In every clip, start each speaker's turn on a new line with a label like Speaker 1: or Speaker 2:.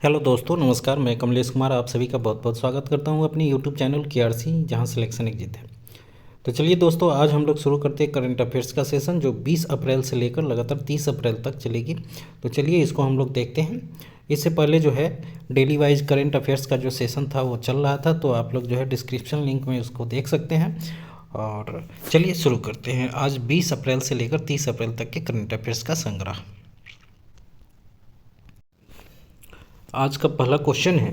Speaker 1: Hello दोस्तों, नमस्कार। मैं कमलेश कुमार आप सभी का बहुत बहुत स्वागत करता हूं अपने यूट्यूब चैनल KRC, जहां सिलेक्शन एग्जिट है। तो चलिए दोस्तों, आज हम लोग शुरू करते हैं करंट अफेयर्स का सेशन, जो 20 अप्रैल से लेकर लगातार 30 अप्रैल तक चलेगी। तो चलिए इसको हम लोग देखते हैं। इससे पहले जो है डेली वाइज करंट अफेयर्स का जो सेशन था वो चल रहा था, तो आप लोग जो है डिस्क्रिप्शन लिंक में उसको देख सकते हैं। और चलिए शुरू करते हैं आज 20 अप्रैल से लेकर 30 अप्रैल तक के करंट अफेयर्स का संग्रह। आज का पहला क्वेश्चन है,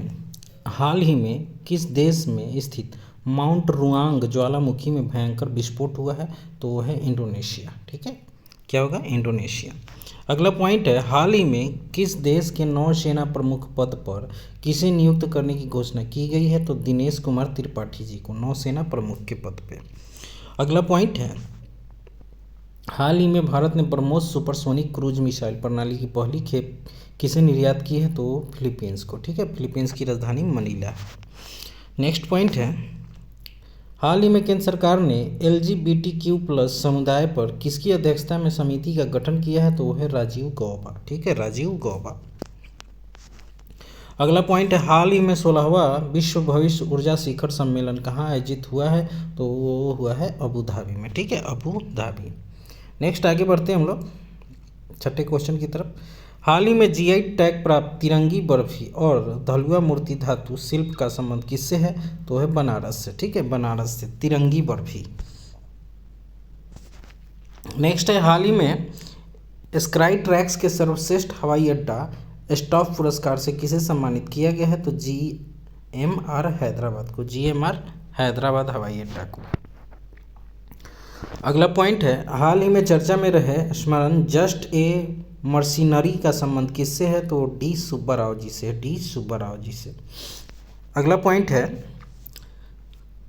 Speaker 1: हाल ही में किस देश में स्थित माउंट रुआंग ज्वालामुखी में भयंकर विस्फोट हुआ है? तो वो है इंडोनेशिया। ठीक है, क्या होगा? इंडोनेशिया। अगला पॉइंट है, हाल ही में किस देश के नौसेना प्रमुख पद पर किसे नियुक्त करने की घोषणा की गई है? तो दिनेश कुमार त्रिपाठी जी को नौसेना प्रमुख के पद पे। अगला पॉइंट है, हाल ही में भारत ने ब्रह्मोस सुपरसोनिक क्रूज मिसाइल प्रणाली की पहली खेप किसे निर्यात की है? तो फिलीपींस को। ठीक है, फिलीपींस की राजधानी मनीला है। नेक्स्ट पॉइंट है, हाल ही में केंद्र सरकार ने LGBTQ+ समुदाय पर किसकी अध्यक्षता में समिति का गठन किया है? तो वो है राजीव गौबा। ठीक है, राजीव गौबा। अगला पॉइंट है, हाल ही में 16वां विश्व भविष्य ऊर्जा शिखर सम्मेलन कहाँ आयोजित हुआ है? तो वो हुआ है अबू धाबी में। ठीक है, अबू धाबी। नेक्स्ट आगे बढ़ते हैं हम लोग छठे क्वेश्चन की तरफ। हाल ही में GI टैग प्राप्त तिरंगी बर्फी और धलुआ मूर्ति धातु शिल्प का संबंध किससे है? तो है बनारस से। ठीक है, बनारस से तिरंगी बर्फी। नेक्स्ट है, हाल ही में स्काई ट्रैक्स के सर्वश्रेष्ठ हवाई अड्डा स्टॉप पुरस्कार से किसे सम्मानित किया गया है? तो GMR हैदराबाद को, GMR हैदराबाद हवाई अड्डा को। अगला पॉइंट है, हाल ही में चर्चा में रहे स्मरण जस्ट ए मर्सिनरी का संबंध किससे है? तो D सुब्बाराव जी से, D सुब्बाराव जी से। अगला पॉइंट है,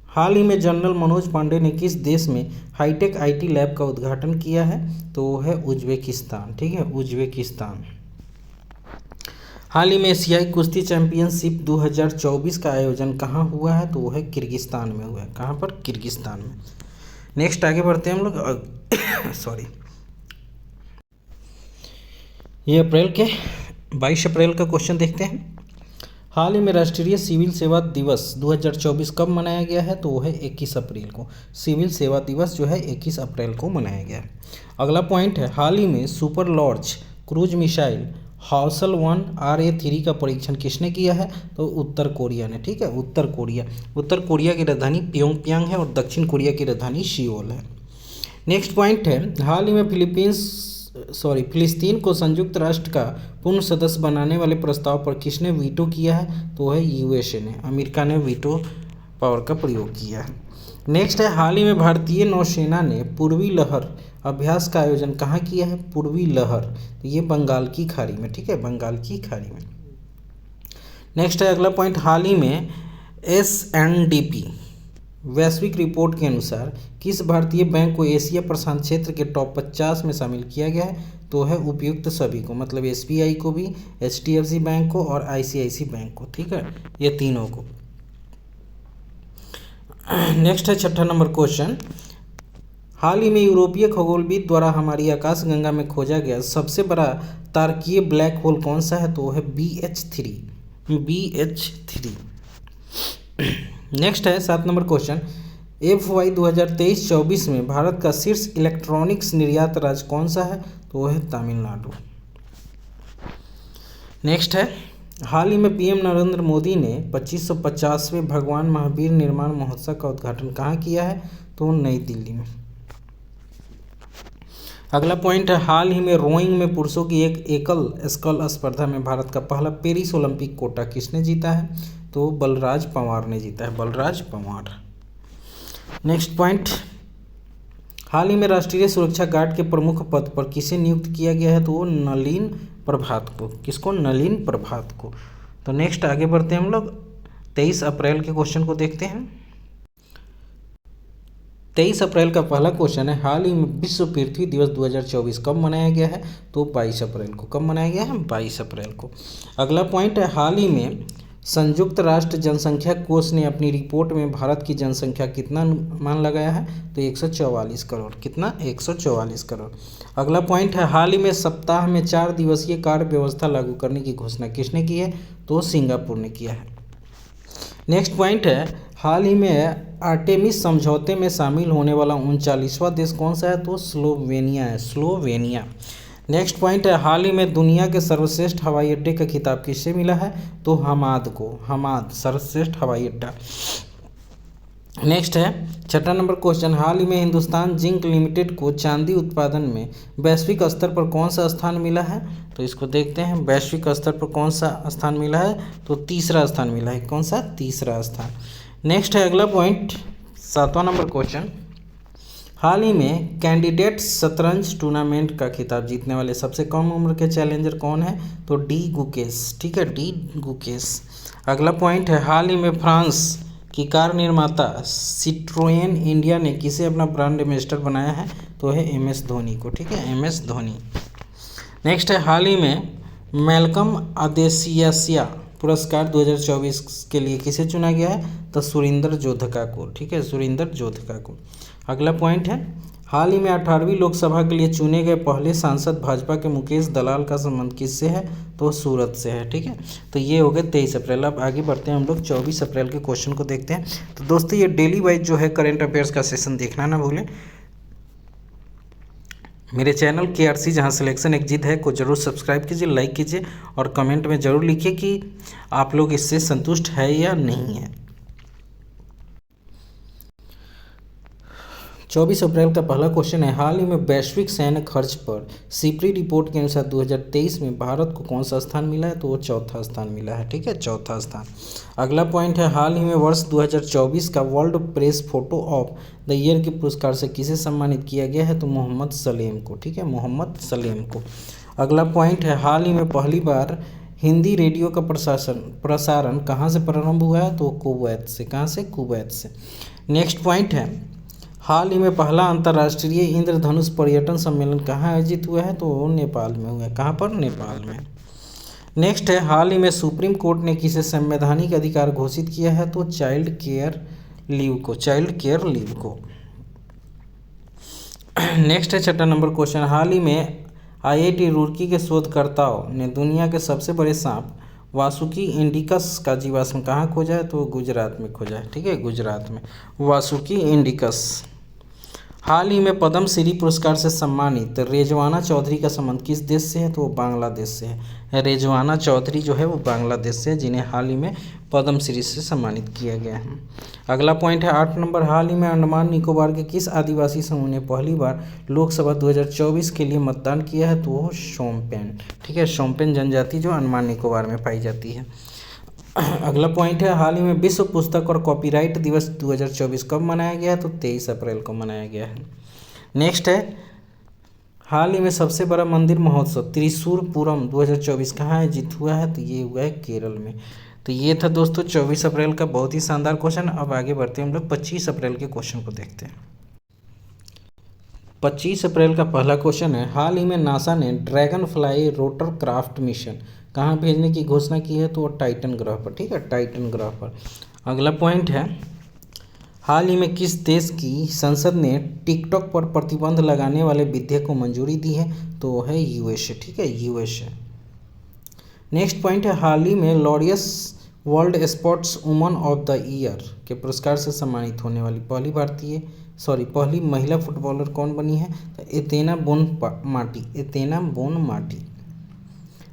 Speaker 1: हाल ही में जनरल मनोज पांडे ने किस देश में हाईटेक IT लैब का उद्घाटन किया है? तो वो है उज्बेकिस्तान। ठीक है, उज्बेकिस्तान। हाल ही में एशियाई कुश्ती चैंपियनशिप 2024 का आयोजन कहाँ हुआ है? तो वो है किर्गिस्तान में हुआ है। कहाँ पर? किर्गिस्तान में। नेक्स्ट आगे बढ़ते हैं हम लोग सॉरी, ये अप्रैल के 22 अप्रैल का क्वेश्चन देखते हैं। हाल ही में राष्ट्रीय सिविल सेवा दिवस 2024 कब मनाया गया है? तो वो है 21 अप्रैल को। सिविल सेवा दिवस जो है 21 अप्रैल को मनाया गया है। अगला पॉइंट है, हाल ही में super large cruise missile Hwasal 1 RA3 का परीक्षण किसने किया है? तो उत्तर कोरिया ने। ठीक है, उत्तर कोरिया। उत्तर कोरिया की राजधानी प्योंगयांग है और दक्षिण कोरिया की राजधानी सियोल है। नेक्स्ट पॉइंट है, हाल ही में फिलिस्तीन को संयुक्त राष्ट्र का पूर्ण सदस्य बनाने वाले प्रस्ताव पर किसने वीटो किया है? तो है USA ने। अमेरिका ने वीटो पावर का प्रयोग किया है। नेक्स्ट है, हाल ही में भारतीय नौसेना ने पूर्वी लहर अभ्यास का आयोजन कहाँ किया है? पूर्वी लहर, तो ये बंगाल की खाड़ी में। ठीक है, बंगाल की खाड़ी में। नेक्स्ट है अगला पॉइंट, हाल ही में SNDP वैश्विक रिपोर्ट के अनुसार किस भारतीय बैंक को एशिया प्रशांत क्षेत्र के टॉप 50 में शामिल किया गया है? तो है उपयुक्त सभी को, मतलब SBI को भी, HDFC बैंक को और ICICI बैंक को। ठीक है, ये तीनों को। नेक्स्ट है छठा नंबर क्वेश्चन, हाल ही में यूरोपीय खगोलविद द्वारा हमारी आकाशगंगा में खोजा गया सबसे बड़ा तारकीय ब्लैक होल कौन सा है? तो वो है BH3। नेक्स्ट है 7 नंबर क्वेश्चन, FY 2023-24 में भारत का शीर्ष इलेक्ट्रॉनिक्स निर्यात राज्य कौन सा है? तो वो है तमिलनाडु। नेक्स्ट है, हाल ही में PM नरेंद्र मोदी ने 2550वें भगवान महावीर निर्माण महोत्सव का उद्घाटन कहाँ किया है? तो नई दिल्ली में। अगला पॉइंट है, हाल ही में रोइंग में पुरुषों की एक एकल स्कल स्पर्धा में भारत का पहला पेरिस ओलंपिक कोटा किसने जीता है? तो बलराज पंवार ने जीता है, बलराज पंवार। नेक्स्ट पॉइंट, हाल ही में राष्ट्रीय सुरक्षा गार्ड के प्रमुख पद पर किसे नियुक्त किया गया है? तो नलिन प्रभात को। किसको? नलिन प्रभात को। तो नेक्स्ट आगे बढ़ते हैं हम लोग 23 अप्रैल के क्वेश्चन को देखते हैं। 23 अप्रैल का पहला क्वेश्चन है, हाल ही में विश्व पृथ्वी दिवस 2024 कब मनाया गया है? तो 22 अप्रैल को। कब मनाया गया है? 22 अप्रैल को। अगला पॉइंट है, हाल ही में संयुक्त राष्ट्र जनसंख्या कोष ने अपनी रिपोर्ट में भारत की जनसंख्या कितना अनुमान लगाया है? तो 144 करोड़। कितना? 144 करोड़। अगला पॉइंट है, हाल ही में सप्ताह में 4 दिवसीय कार्य व्यवस्था लागू करने की घोषणा किसने की है? तो सिंगापुर ने किया है। नेक्स्ट पॉइंट है, हाल ही में आर्टेमिस समझौते में शामिल होने वाला 39वां देश कौन सा है? तो स्लोवेनिया है, स्लोवेनिया। नेक्स्ट पॉइंट है, हाल ही में दुनिया के सर्वश्रेष्ठ हवाई अड्डे का खिताब किससे मिला है? तो हमाद को, हमाद सर्वश्रेष्ठ हवाई अड्डा। नेक्स्ट है 6 नंबर क्वेश्चन, हाल ही में हिंदुस्तान जिंक लिमिटेड को चांदी उत्पादन में वैश्विक स्तर पर कौन सा स्थान मिला है? तो इसको देखते हैं, वैश्विक स्तर पर कौन सा स्थान मिला है? तो तीसरा स्थान मिला है। कौन सा? तीसरा स्थान। नेक्स्ट है अगला पॉइंट 7वां नंबर क्वेश्चन, हाल ही में कैंडिडेट शतरंज टूर्नामेंट का खिताब जीतने वाले सबसे कम उम्र के चैलेंजर कौन है? तो डी गुकेश। ठीक है, डी गुकेश। अगला पॉइंट है, हाल ही में फ्रांस की कार निर्माता सिट्रोएन इंडिया ने किसे अपना ब्रांड एम्बेसडर बनाया है? तो है एम.एस. धोनी को। ठीक है, एम.एस. धोनी। नेक्स्ट है, हाल ही में मैल्कम आदेसिया पुरस्कार 2024 के लिए किसे चुना गया है? तो सुरिंदर जोधका को। ठीक है, सुरिंदर जोधका को। अगला पॉइंट है, हाल ही में 18वीं लोकसभा के लिए चुने गए पहले सांसद भाजपा के मुकेश दलाल का संबंध किससे है? तो सूरत से है। ठीक है, तो ये हो गए 23 अप्रैल। अब आगे बढ़ते हैं हम लोग 24 अप्रैल के क्वेश्चन को देखते हैं। तो दोस्तों ये डेली वाइज जो है करंट अफेयर्स का सेशन देखना ना भूलें। मेरे चैनल KRC जहां सिलेक्शन एग्जिट है को जरूर सब्सक्राइब कीजिए, लाइक कीजिए और कमेंट में ज़रूर लिखिए कि आप लोग इससे संतुष्ट है या नहीं है। 24 अप्रैल का पहला क्वेश्चन है, हाल ही में वैश्विक सैन्य खर्च पर सिपरी रिपोर्ट के अनुसार 2023 में भारत को कौन सा स्थान मिला है? तो वो चौथा स्थान मिला है। ठीक है, चौथा स्थान। अगला पॉइंट है, हाल ही में वर्ष 2024 का world press photo of the year के पुरस्कार से किसे सम्मानित किया गया है? तो मोहम्मद सलेम को। ठीक है, मोहम्मद सलेम को। अगला पॉइंट है, हाल ही में पहली बार हिंदी रेडियो का प्रसारण कहाँ से प्रारंभ हुआ है? तो कुवैत से। कहाँ से? कुवैत से। नेक्स्ट पॉइंट है, हाल ही में पहला अंतर्राष्ट्रीय इंद्रधनुष पर्यटन सम्मेलन कहाँ आयोजित हुआ है? तो नेपाल में हुआ है। कहाँ पर? नेपाल में। नेक्स्ट है, हाल ही में सुप्रीम कोर्ट ने किसे संवैधानिक अधिकार घोषित किया है? तो चाइल्ड केयर लीव को, चाइल्ड केयर लीव को। नेक्स्ट है 6 नंबर क्वेश्चन, हाल ही में IIT रुड़की के शोधकर्ताओं ने दुनिया के सबसे बड़े सांप वासुकी इंडिकस का जीवाश्म कहाँ खोजा है? तो गुजरात में खोजा है। ठीक है, गुजरात में वासुकी इंडिकस। हाल ही में पद्मश्री पुरस्कार से सम्मानित रेजवाना चौधरी का संबंध किस देश से है? तो वो बांग्लादेश से है। रेजवाना चौधरी जो है वो बांग्लादेश से है, जिन्हें हाल ही में पद्मश्री से सम्मानित किया गया है। अगला पॉइंट है 8 नंबर, हाल ही में अंडमान निकोबार के किस आदिवासी समूह ने पहली बार लोकसभा 2024 के लिए मतदान किया है? तो वो शोम्पेन। ठीक है, शोम्पेन जनजाति जो अंडमान निकोबार में पाई जाती है। अगला पॉइंट है, हाल ही में विश्व पुस्तक और कॉपीराइट दिवस 2024 कब मनाया गया है? तो 23 अप्रैल को मनाया गया है। नेक्स्ट है, हाल ही में सबसे बड़ा मंदिर महोत्सव त्रिशूरपुरम 2024 कहाँ आयोजित हुआ है? तो ये हुआ है केरल में। तो ये था दोस्तों 24 अप्रैल का बहुत ही शानदार क्वेश्चन। अब आगे बढ़ते हैं हम लोग 25 अप्रैल के क्वेश्चन को देखते हैं। 25 अप्रैल का पहला क्वेश्चन है, हाल ही में नासा ने dragon fly rotor craft mission कहाँ भेजने की घोषणा की है? तो टाइटन ग्रह पर। ठीक है, टाइटन ग्रह पर। अगला पॉइंट है, हाल ही में किस देश की संसद ने टिकटॉक पर प्रतिबंध लगाने वाले विधेयक को मंजूरी दी है? तो है USA। ठीक है, USA। नेक्स्ट पॉइंट है, हाल ही में Laureus world sports woman of the year के पुरस्कार से सम्मानित होने वाली पहली महिला फुटबॉलर कौन बनी है? तो एतेना बोनमाटी।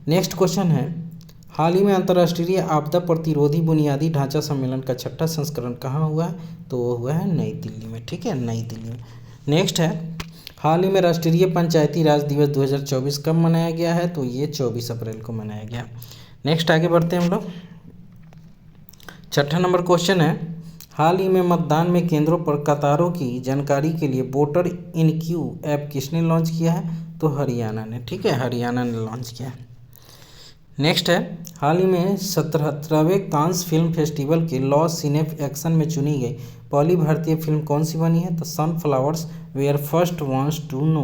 Speaker 1: नेक्स्ट क्वेश्चन है, हाल ही में अंतर्राष्ट्रीय आपदा प्रतिरोधी बुनियादी ढांचा सम्मेलन का 6ठा संस्करण कहाँ हुआ है? तो वो हुआ है नई दिल्ली में। ठीक है, नई दिल्ली में। नेक्स्ट है, हाल ही में राष्ट्रीय पंचायती राज दिवस 2024 कब मनाया गया है? तो ये 24 अप्रैल को मनाया गया। नेक्स्ट आगे बढ़ते हैं हम लोग। 6ठा नंबर क्वेश्चन है, हाल ही में मतदान में केंद्रों पर कतारों की जानकारी के लिए वोटर इन क्यू ऐप किसने लॉन्च किया है? तो हरियाणा ने। ठीक है, हरियाणा ने लॉन्च किया है। नेक्स्ट है, हाल ही में 77वें कांस फिल्म फेस्टिवल के लॉस सिने एक्शन में चुनी गई पहली भारतीय फिल्म कौन सी बनी है? तो sunflowers were first ones to know.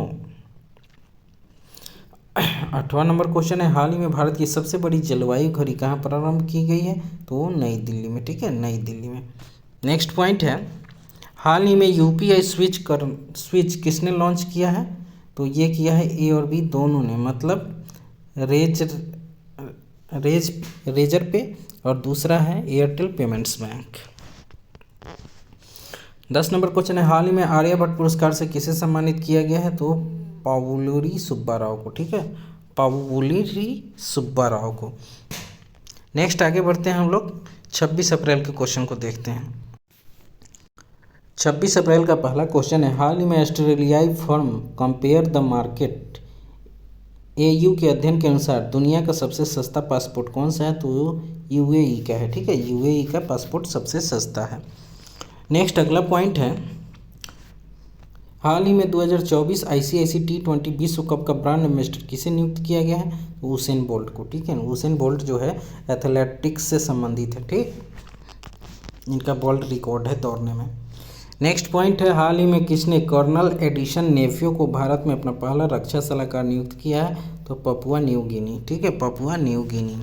Speaker 1: 8वां नंबर क्वेश्चन है, हाल ही में भारत की सबसे बड़ी जलवायु घड़ी कहाँ प्रारंभ की गई है? तो नई दिल्ली में, ठीक है, नई दिल्ली में। नेक्स्ट पॉइंट है, हाल ही में यूपीआई स्विच किसने लॉन्च किया है? तो ये किया है ए और बी दोनों ने, मतलब रेजर पे और दूसरा है Airtel payments bank. 10 number question है, हाल ही में आर्यभट्ट पुरस्कार से किसे सम्मानित किया गया है? तो पावुलरी सुब्बा राव को, ठीक है, पावुलरी सुब्बा राव को। नेक्स्ट आगे बढ़ते हैं हम लोग 26 अप्रैल के क्वेश्चन को देखते हैं। 26 अप्रैल का पहला क्वेश्चन है, हाल ही में ऑस्ट्रेलियाई firm compare the market AU के अध्ययन के अनुसार दुनिया का सबसे सस्ता पासपोर्ट कौन सा है? तो यूएई का है, ठीक है, यूएई का पासपोर्ट सबसे सस्ता है। नेक्स्ट अगला पॉइंट है, हाल ही में 2024 आईसीआईसी T20 विश्व कप का ब्रांड एम्बेसडर किसे नियुक्त किया गया है? उसेन बोल्ट को, ठीक है, उसेन बोल्ट जो है एथलेटिक्स से संबंधित है, ठीक, इनका वर्ल्ड रिकॉर्ड है दौड़ने में। नेक्स्ट पॉइंट है, हाल ही में किसने कर्नल एडिसन नेफ्यू को भारत में अपना पहला रक्षा सलाहकार नियुक्त किया है? तो पपुआ न्यू गिनी, ठीक है, पपुआ न्यू गिनी।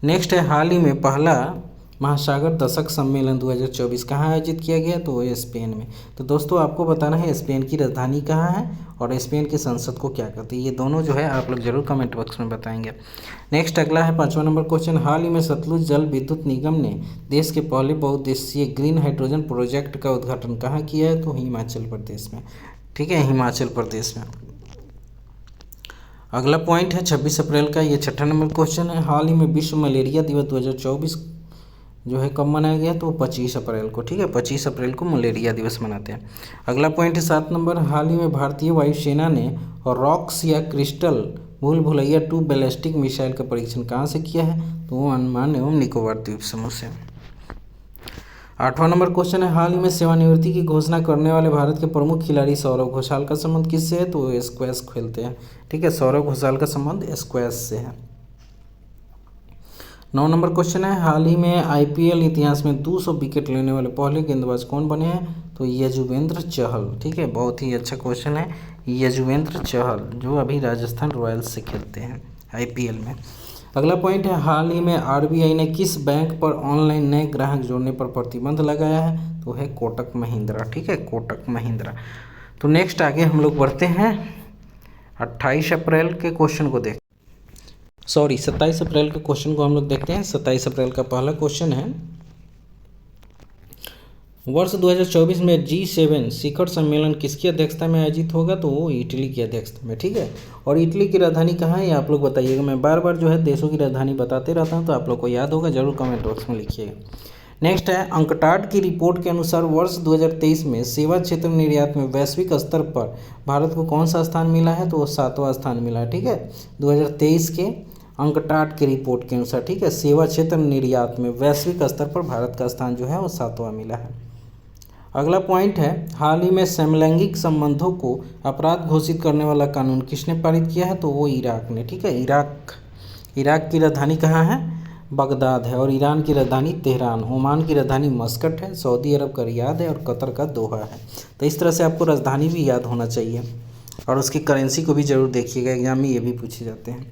Speaker 1: नेक्स्ट है, हाल ही में पहला महासागर दशक सम्मेलन 2024 कहाँ आयोजित किया गया? तो स्पेन में। तो दोस्तों आपको बताना है स्पेन की राजधानी कहाँ है और स्पेन की संसद को क्या कहते हैं, ये दोनों जो है आप लोग जरूर कमेंट बॉक्स में बताएंगे। नेक्स्ट अगला है 5वां नंबर क्वेश्चन, हाल ही में सतलुज जल विद्युत निगम ने देश के पहले बहुउद्देशीय ग्रीन हाइड्रोजन प्रोजेक्ट का उद्घाटन कहाँ किया है? तो हिमाचल प्रदेश में, ठीक है, हिमाचल प्रदेश में। अगला पॉइंट है 26 अप्रैल का, ये 6ठा नंबर क्वेश्चन है, हाल ही में विश्व मलेरिया दिवस 2024 जो है कब मनाया गया? तो 25 अप्रैल को, ठीक है, 25 अप्रैल को मलेरिया दिवस मनाते हैं। अगला पॉइंट है 7 नंबर, हाल ही में भारतीय वायुसेना ने रॉक्स या क्रिस्टल भूल भुलैया 2 बैलिस्टिक मिसाइल का परीक्षण कहाँ से किया है? तो अंडमान एवं निकोबार द्वीप समूह से। 8वां नंबर क्वेश्चन है, हाल ही में सेवानिवृत्ति की घोषणा करने वाले भारत के प्रमुख खिलाड़ी सौरव घोषाल का संबंध किससे है? तो स्क्वैश खेलते हैं, ठीक है, सौरव घोषाल का संबंध स्क्वैश से है। 9 नंबर क्वेश्चन है, हाल ही में आईपीएल इतिहास में 200 विकेट लेने वाले पहले गेंदबाज कौन बने हैं? तो यजुवेंद्र चहल, ठीक है, बहुत ही अच्छा क्वेश्चन है, यजुवेंद्र चहल जो अभी राजस्थान रॉयल्स से खेलते हैं आईपीएल में। अगला पॉइंट है, हाल ही में आरबीआई ने किस बैंक पर ऑनलाइन नए ग्राहक जोड़ने पर प्रतिबंध लगाया है? तो है कोटक महिंद्रा, ठीक है, कोटक महिंद्रा। तो नेक्स्ट आगे हम लोग बढ़ते हैं 28 अप्रैल के क्वेश्चन को 27 अप्रैल के क्वेश्चन को हम लोग देखते हैं। 27 अप्रैल का पहला क्वेश्चन है, वर्ष 2024 में G7 शिखर सम्मेलन किसकी अध्यक्षता में आयोजित होगा? तो वो इटली की अध्यक्षता में, ठीक है, और इटली की राजधानी कहाँ है ये आप लोग बताइएगा। मैं बार बार जो है देशों की राजधानी बताते रहता हूँ, तो आप लोग को याद होगा, जरूर कमेंट बॉक्स में लिखिएगा। नेक्स्ट है, अंकटाड की रिपोर्ट के अनुसार वर्ष 2023 में सेवा क्षेत्र निर्यात में वैश्विक स्तर पर भारत को कौन सा स्थान मिला है? तो वो 7वां स्थान मिला है, ठीक है, 2023 के अंकटाड की रिपोर्ट के अनुसार, ठीक है, सेवा क्षेत्र निर्यात में वैश्विक स्तर पर भारत का स्थान जो है वो 7वां मिला है। अगला पॉइंट है, हाल ही में समलैंगिक संबंधों को अपराध घोषित करने वाला कानून किसने पारित किया है? तो वो इराक ने, ठीक है, इराक की राजधानी कहाँ है? बगदाद है, और ईरान की राजधानी तेहरान, ओमान की राजधानी मस्कट है, सऊदी अरब का रियाद है और कतर का दोहा है। तो इस तरह से आपको राजधानी भी याद होना चाहिए और उसकी करेंसी को भी जरूर देखिएगा, एग्जाम में ये भी पूछे जाते हैं।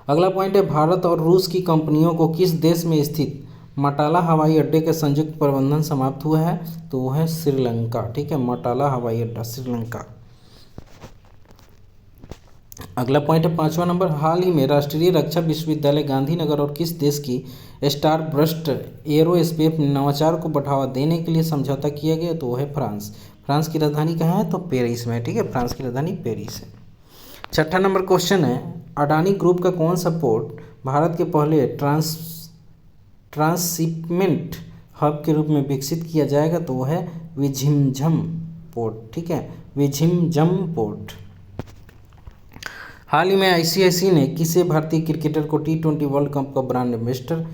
Speaker 1: अगला पॉइंट है, भारत और रूस की कंपनियों को किस देश में स्थित मटाला हवाई अड्डे के संयुक्त प्रबंधन समाप्त हुआ है? तो वो है श्रीलंका, ठीक है, मटाला हवाई अड्डा श्रीलंका। अगला पॉइंट है 5वां नंबर, हाल ही में राष्ट्रीय रक्षा विश्वविद्यालय गांधीनगर और किस देश की स्टार ब्रस्ट एरोस्पेस नवाचार को बढ़ावा देने के लिए समझौता किया गया? तो वो है फ्रांस की राजधानी कहाँ है? तो पेरिस में, ठीक है, फ्रांस की राजधानी पेरिस है। 6ठा नंबर क्वेश्चन है, अडानी ग्रुप का कौन सा पोर्ट भारत के पहले ट्रांसशिपमेंट हब के रूप में विकसित किया जाएगा? तो वो है विझिंजम पोर्ट, ठीक है, विझिंजम पोर्ट। हाल ही में आईसीआईसी ने किसे भारतीय क्रिकेटर को T20 वर्ल्ड कप का ब्रांड एम्बेसडर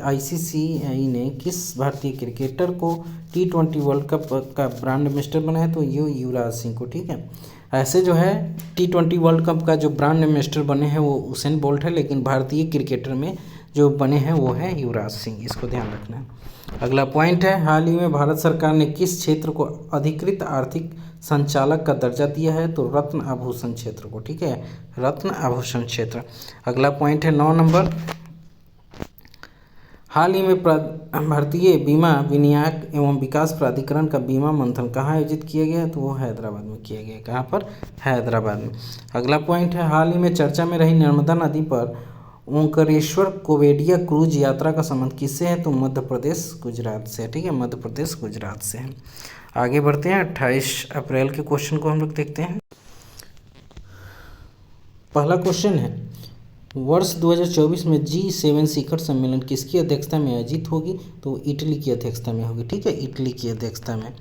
Speaker 1: आईसीसीआई ने किस भारतीय क्रिकेटर को T20 वर्ल्ड कप का ब्रांड एम्बेसडर बनाया? तो ये युवराज सिंह को, ठीक है। ऐसे जो है T20 वर्ल्ड कप का जो ब्रांड एम्बेसडर बने हैं वो उसेन बोल्ट है, लेकिन भारतीय क्रिकेटर में जो बने हैं वो है युवराज सिंह, इसको ध्यान रखना है। अगला पॉइंट है, हाल ही में भारत सरकार ने किस क्षेत्र को अधिकृत आर्थिक संचालक का दर्जा दिया है? तो रत्न आभूषण क्षेत्र को, ठीक है, रत्न आभूषण क्षेत्र। अगला पॉइंट है 9 नंबर, हाल ही में भारतीय बीमा विनियामक एवं विकास प्राधिकरण का बीमा मंथन कहाँ आयोजित किया गया है? तो वो हैदराबाद में किया गया है। कहाँ पर? हैदराबाद में। अगला पॉइंट है, हाल ही में चर्चा में रही नर्मदा नदी पर ओंकारेश्वर कोवेडिया क्रूज यात्रा का संबंध किससे है? तो मध्य प्रदेश गुजरात से, ठीक है, मध्य प्रदेश गुजरात से है। आगे बढ़ते हैं, 28 अप्रैल के क्वेश्चन को हम लोग देखते हैं। पहला क्वेश्चन है, वर्ष 2024 में G7 शिखर सम्मेलन किसकी अध्यक्षता में आयोजित होगी? तो इटली की अध्यक्षता में होगी, ठीक है, इटली की अध्यक्षता में।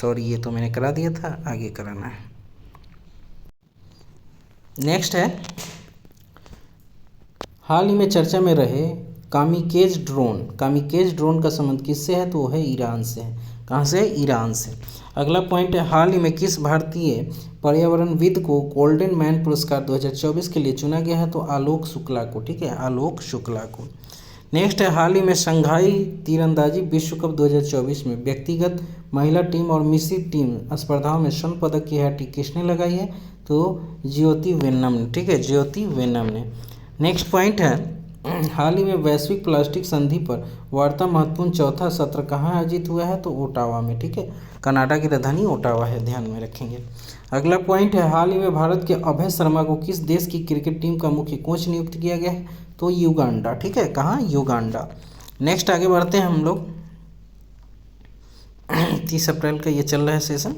Speaker 1: सॉरी, ये तो मैंने करा दिया था, आगे कराना है। नेक्स्ट है, हाल ही में चर्चा में रहे कामिकेज ड्रोन का संबंध किससे है? तो वो है ईरान से है। कहाँ से? ईरान से। अगला पॉइंट है, हाल ही में किस भारतीय पर्यावरणविद को गोल्डन मैन पुरस्कार 2024 के लिए चुना गया है? तो आलोक शुक्ला को, ठीक है, आलोक शुक्ला को। नेक्स्ट है, हाल ही में शंघाई तीरंदाजी विश्व कप 2024 में व्यक्तिगत, महिला टीम और मिश्रित टीम स्पर्धाओं में स्वर्ण पदक की हैट्रिक किसने लगाई है? तो ज्योति वेन्नम ने, ठीक है, ज्योति वेन्नम ने। नेक्स्ट पॉइंट है, हाल ही में वैश्विक प्लास्टिक संधि पर वार्ता महत्वपूर्ण चौथा सत्र कहाँ आयोजित हुआ है? तो ओटावा में, ठीक है, कनाडा की राजधानी ओटावा है, ध्यान में रखेंगे। अगला पॉइंट है, हाल ही में भारत के अभय शर्मा को किस देश की क्रिकेट टीम का मुख्य कोच नियुक्त किया गया है? तो युगांडा, ठीक है, कहाँ? युगांडा। नेक्स्ट आगे बढ़ते हैं हम लोग, 30 अप्रैल का ये चल रहा है सेशन।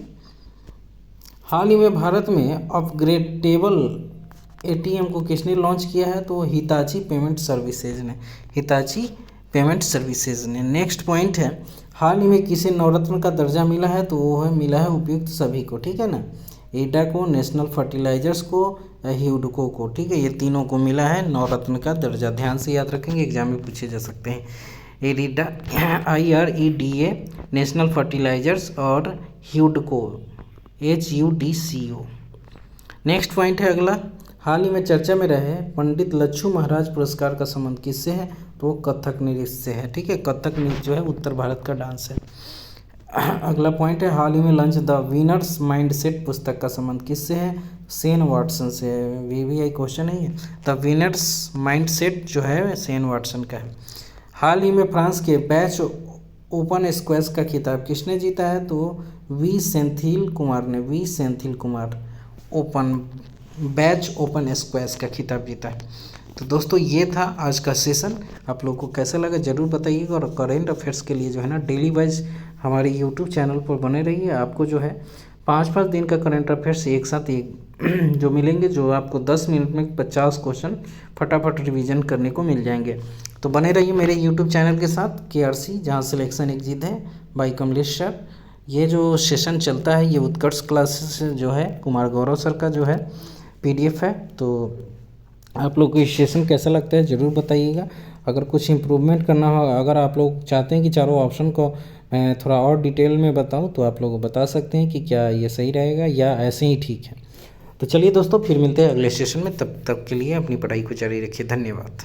Speaker 1: हाल ही में भारत में अपग्रेडेबल एटीएम को किसने लॉन्च किया है? तो हिताची पेमेंट सर्विसेज ने, हिताची पेमेंट सर्विसेज ने। नेक्स्ट पॉइंट है, हाल ही में किसे नवरत्न का दर्जा मिला है? तो वो है मिला है उपयुक्त सभी को, ठीक है ना, एडा को, नेशनल फर्टिलाइजर्स को, ह्यूडको को, ठीक है, ये तीनों को मिला है नवरत्न का दर्जा। ध्यान से याद रखेंगे, एग्जाम में पूछे जा सकते हैं। एरिडा, IREDA, नेशनल फर्टिलाइजर्स और ह्यूडको, HUDCO। नेक्स्ट पॉइंट है अगला, हाल ही में चर्चा में रहे पंडित लच्छू महाराज पुरस्कार का संबंध किससे है? तो कथक नृत्य से है, ठीक है, कथक नृत्य जो है उत्तर भारत का डांस है। अगला पॉइंट है, हाल ही में लॉन्च द विनर्स माइंडसेट पुस्तक का संबंध किससे है? शेन वाटसन से है। VVI क्वेश्चन है ये। द विनर्स माइंडसेट जो है शेन वाटसन का है। हाल ही में फ्रांस के बैच ओपन स्क्वैश का खिताब किसने जीता है? तो वी सेंथिल कुमार ने, V Senthil Kumar batch open squash का खिताब जीता है। तो दोस्तों ये था आज का सेशन, आप लोगों को कैसा लगा ज़रूर बताइएगा। और करेंट अफेयर्स के लिए जो है ना डेली वाइज हमारे यूट्यूब चैनल पर बने रहिए। आपको जो है 5-5 दिन का करंट अफेयर्स एक साथ एक जो मिलेंगे, जो आपको 10 मिनट में 50 क्वेश्चन फटाफट रिवीजन करने को मिल जाएंगे। तो बने रहिए मेरे यूट्यूब चैनल के साथ, KRC, जहाँ सिलेक्शन एक जीत है बाई कमलेश सर। ये जो सेशन चलता है ये उत्कर्ष क्लासेस जो है कुमार गौरव सर का जो है PDF है। तो आप लोग को ये सेशन कैसा लगता है ज़रूर बताइएगा। अगर कुछ इम्प्रूवमेंट करना हो, अगर आप लोग चाहते हैं कि चारों ऑप्शन को मैं थोड़ा और डिटेल में बताऊं, तो आप लोग बता सकते हैं कि क्या ये सही रहेगा या ऐसे ही ठीक है। तो चलिए दोस्तों, फिर मिलते हैं अगले सेशन में, तब तक के लिए अपनी पढ़ाई को जारी रखिए। धन्यवाद।